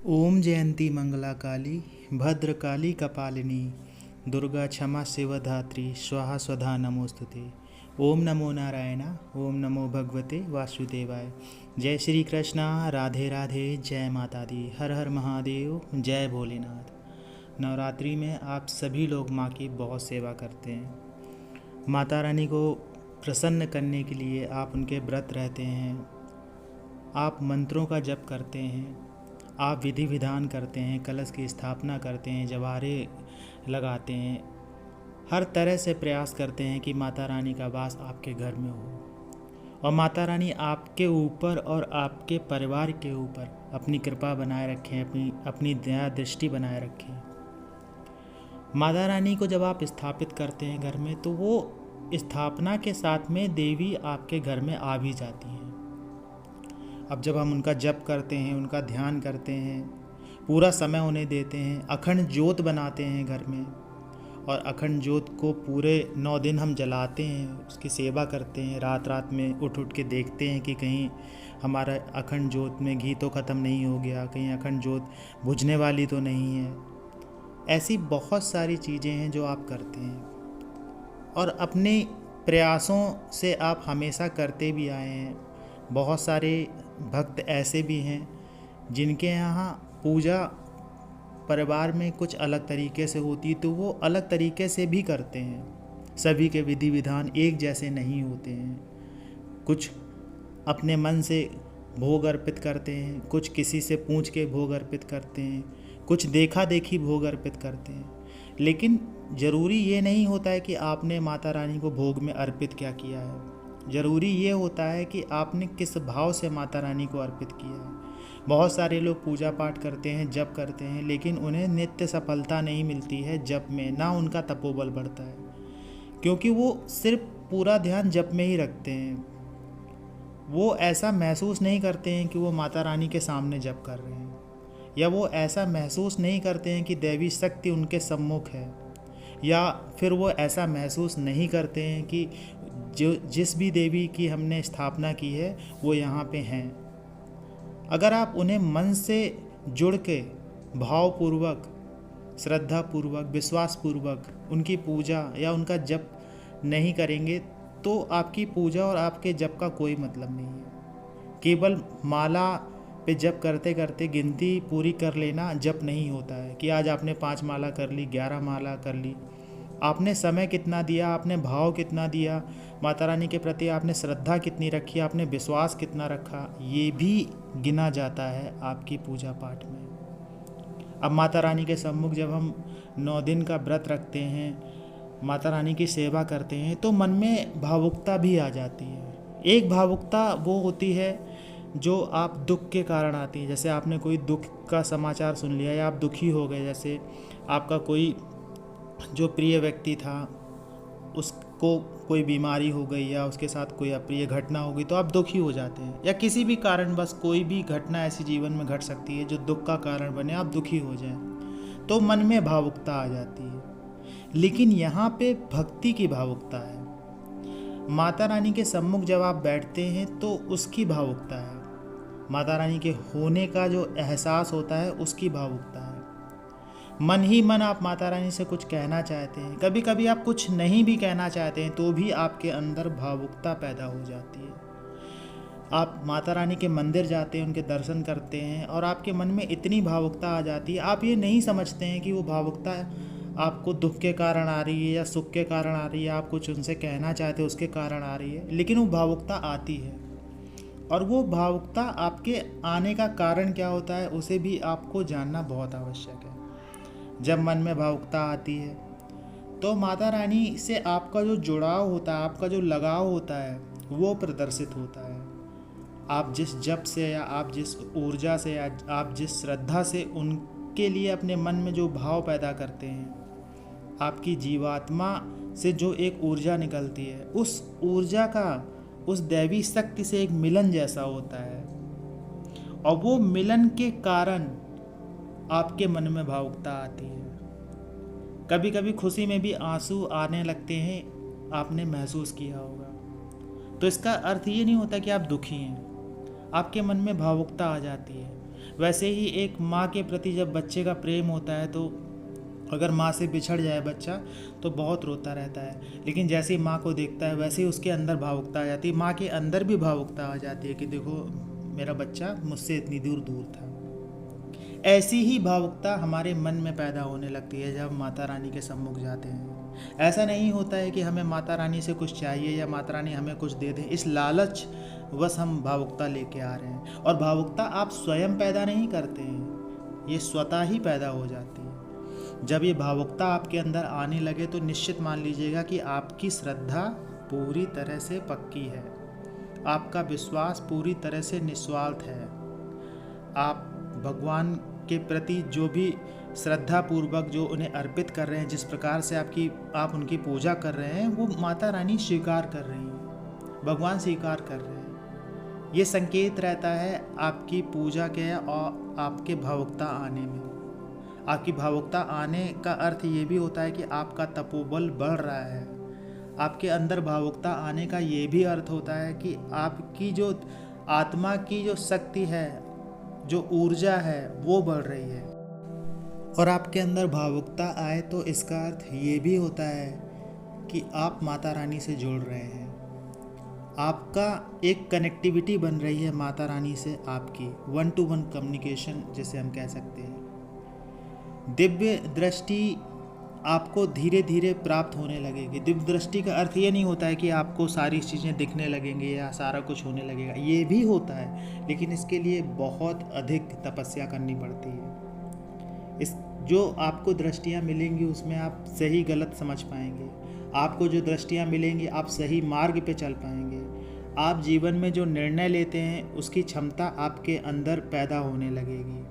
ओम जयंती मंगला काली भद्रकाली कपालिनी दुर्गा क्षमा शिवधात्री स्वाहा स्वधा नमोस्तुते। ओम नमो नारायण। ओम नमो भगवते वासुदेवाय। जय श्री कृष्णा। राधे राधे। जय माता दी। हर हर महादेव। जय भोलेनाथ। नवरात्रि में आप सभी लोग माँ की बहुत सेवा करते हैं। माता रानी को प्रसन्न करने के लिए आप उनके व्रत रहते हैं, आप मंत्रों का जप करते हैं, आप विधि विधान करते हैं, कलश की स्थापना करते हैं, जवारे लगाते हैं, हर तरह से प्रयास करते हैं कि माता रानी का वास आपके घर में हो और माता रानी आपके ऊपर और आपके परिवार के ऊपर अपनी कृपा बनाए रखें, अपनी दया दृष्टि बनाए रखें। माता रानी को जब आप स्थापित करते हैं घर में, तो वो स्थापना के साथ में देवी आपके घर में आ भी जाती हैं। अब जब हम उनका जप करते हैं, उनका ध्यान करते हैं, पूरा समय उन्हें देते हैं, अखंड ज्योत बनाते हैं घर में और अखंड ज्योत को पूरे 9 दिन हम जलाते हैं, उसकी सेवा करते हैं। रात रात में उठ उठ के देखते हैं कि कहीं हमारा अखंड ज्योत में घी तो ख़त्म नहीं हो गया, कहीं अखंड ज्योत बुझने वाली तो नहीं है। ऐसी बहुत सारी चीज़ें हैं जो आप करते हैं और अपने प्रयासों से आप हमेशा करते भी आए हैं। बहुत सारे भक्त ऐसे भी हैं जिनके यहाँ पूजा परिवार में कुछ अलग तरीके से होती, तो वो अलग तरीके से भी करते हैं। सभी के विधि विधान एक जैसे नहीं होते हैं। कुछ अपने मन से भोग अर्पित करते हैं, कुछ किसी से पूछ के भोग अर्पित करते हैं, कुछ देखा देखी भोग अर्पित करते हैं। लेकिन ज़रूरी ये नहीं होता है कि आपने माता रानी को भोग में अर्पित क्या किया है। ज़रूरी ये होता है कि आपने किस भाव से माता रानी को अर्पित किया है। बहुत सारे लोग पूजा पाठ करते हैं, जप करते हैं, लेकिन उन्हें नित्य सफलता नहीं मिलती है जप में, ना उनका तपोबल बढ़ता है, क्योंकि वो सिर्फ पूरा ध्यान जप में ही रखते हैं। वो ऐसा महसूस नहीं करते हैं कि वो माता रानी के सामने जप कर रहे हैं, या वो ऐसा महसूस नहीं करते हैं कि दैवी शक्ति उनके सम्मुख है, या फिर वो ऐसा महसूस नहीं करते हैं कि जिस भी देवी की हमने स्थापना की है वो यहाँ पे हैं। अगर आप उन्हें मन से जुड़ के भावपूर्वक, श्रद्धापूर्वक, विश्वासपूर्वक उनकी पूजा या उनका जप नहीं करेंगे, तो आपकी पूजा और आपके जप का कोई मतलब नहीं है। केवल माला पे जप करते करते गिनती पूरी कर लेना जप नहीं होता है कि आज आपने 5 माला कर ली, 11 माला कर ली। आपने समय कितना दिया, आपने भाव कितना दिया, माता रानी के प्रति आपने श्रद्धा कितनी रखी, आपने विश्वास कितना रखा, ये भी गिना जाता है आपकी पूजा पाठ में। अब माता रानी के सम्मुख जब हम 9 दिन का व्रत रखते हैं, माता रानी की सेवा करते हैं, तो मन में भावुकता भी आ जाती है। एक भावुकता वो होती है जो आप दुख के कारण आती है। जैसे आपने कोई दुख का समाचार सुन लिया या आप दुखी हो गए, जैसे आपका कोई जो प्रिय व्यक्ति था उसको कोई बीमारी हो गई या उसके साथ कोई अप्रिय घटना हो गई, तो आप दुखी हो जाते हैं, या किसी भी कारण बस कोई भी घटना ऐसी जीवन में घट सकती है जो दुख का कारण बने, आप दुखी हो जाएं, तो मन में भावुकता आ जाती है। लेकिन यहाँ पे भक्ति की भावुकता है। माता रानी के सम्मुख जब आप बैठते हैं तो उसकी भावुकता है। माता रानी के होने का जो एहसास होता है उसकी भावुकता है। मन ही मन आप माता रानी से कुछ कहना चाहते हैं, कभी कभी आप कुछ नहीं भी कहना चाहते हैं तो भी आपके अंदर भावुकता पैदा हो जाती है। आप माता रानी के मंदिर जाते हैं, उनके दर्शन करते हैं और आपके मन में इतनी भावुकता आ जाती है, आप ये नहीं समझते हैं कि वो भावुकता आपको दुख के कारण आ रही है या सुख के कारण आ रही है, आप कुछ उनसे कहना चाहते हैं उसके कारण आ रही है, लेकिन वो भावुकता आती है। और वो भावुकता आपके आने का कारण क्या होता है उसे भी आपको जानना बहुत आवश्यक है। जब मन में भावुकता आती है तो माता रानी से आपका जो जुड़ाव होता है, आपका जो लगाव होता है, वो प्रदर्शित होता है। आप जिस जप से या आप जिस ऊर्जा से या आप जिस श्रद्धा से उनके लिए अपने मन में जो भाव पैदा करते हैं, आपकी जीवात्मा से जो एक ऊर्जा निकलती है, उस ऊर्जा का उस दैवी शक्ति से एक मिलन जैसा होता है, और वो मिलन के कारण आपके मन में भावुकता आती है। कभी कभी खुशी में भी आंसू आने लगते हैं, आपने महसूस किया होगा। तो इसका अर्थ ये नहीं होता कि आप दुखी हैं, आपके मन में भावुकता आ जाती है। वैसे ही एक माँ के प्रति जब बच्चे का प्रेम होता है तो अगर माँ से बिछड़ जाए बच्चा तो बहुत रोता रहता है, लेकिन जैसे ही माँ को देखता है वैसे ही उसके अंदर भावुकता आ जाती है, माँ के अंदर भी भावुकता आ जाती है कि देखो मेरा बच्चा मुझसे इतनी दूर दूर था। ऐसी ही भावुकता हमारे मन में पैदा होने लगती है जब माता रानी के सम्मुख जाते हैं। ऐसा नहीं होता है कि हमें माता रानी से कुछ चाहिए या माता रानी हमें कुछ दे दें, इस लालच बस हम भावुकता लेके आ रहे हैं। और भावुकता आप स्वयं पैदा नहीं करते हैं, ये स्वतः ही पैदा हो जाती है। जब ये भावुकता आपके अंदर आने लगे तो निश्चित मान लीजिएगा कि आपकी श्रद्धा पूरी तरह से पक्की है, आपका विश्वास पूरी तरह से निस्वार्थ है। आप भगवान के प्रति जो भी श्रद्धा पूर्वक जो उन्हें अर्पित कर रहे हैं, जिस प्रकार से आप उनकी पूजा कर रहे हैं, वो माता रानी स्वीकार कर रही हैं, भगवान स्वीकार कर रहे हैं। ये संकेत रहता है आपकी पूजा के और आपके भावुकता आने में। आपकी भावुकता आने का अर्थ ये भी होता है कि आपका तपोबल बढ़ रहा है। आपके अंदर भावुकता आने का ये भी अर्थ होता है कि आपकी जो आत्मा की जो शक्ति है, जो ऊर्जा है, वो बढ़ रही है। और आपके अंदर भावुकता आए तो इसका अर्थ ये भी होता है कि आप माता रानी से जुड़ रहे हैं, आपका एक कनेक्टिविटी बन रही है माता रानी से, आपकी 1 to 1 कम्युनिकेशन जिसे हम कह सकते हैं। दिव्य दृष्टि आपको धीरे धीरे प्राप्त होने लगेगी। दिव्य दृष्टि का अर्थ ये नहीं होता है कि आपको सारी चीज़ें दिखने लगेंगी या सारा कुछ होने लगेगा, ये भी होता है, लेकिन इसके लिए बहुत अधिक तपस्या करनी पड़ती है। इस जो आपको दृष्टियाँ मिलेंगी उसमें आप सही गलत समझ पाएंगे, आपको जो दृष्टियाँ मिलेंगी आप सही मार्ग पे चल पाएंगे, आप जीवन में जो निर्णय लेते हैं उसकी क्षमता आपके अंदर पैदा होने लगेगी,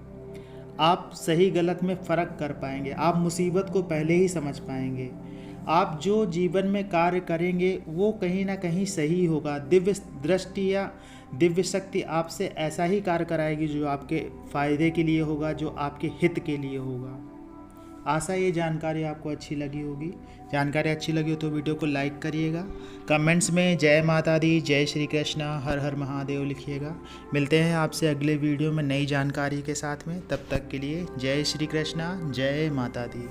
आप सही गलत में फ़र्क कर पाएंगे, आप मुसीबत को पहले ही समझ पाएंगे, आप जो जीवन में कार्य करेंगे वो कहीं ना कहीं सही होगा। दिव्य दृष्टि या दिव्य शक्ति आपसे ऐसा ही कार्य कराएगी जो आपके फ़ायदे के लिए होगा, जो आपके हित के लिए होगा। आशा ये जानकारी आपको अच्छी लगी होगी। जानकारी अच्छी लगी हो तो वीडियो को लाइक करिएगा, कमेंट्स में जय माता दी, जय श्री कृष्णा, हर हर महादेव लिखिएगा। मिलते हैं आपसे अगले वीडियो में नई जानकारी के साथ में, तब तक के लिए जय श्री कृष्णा, जय माता दी।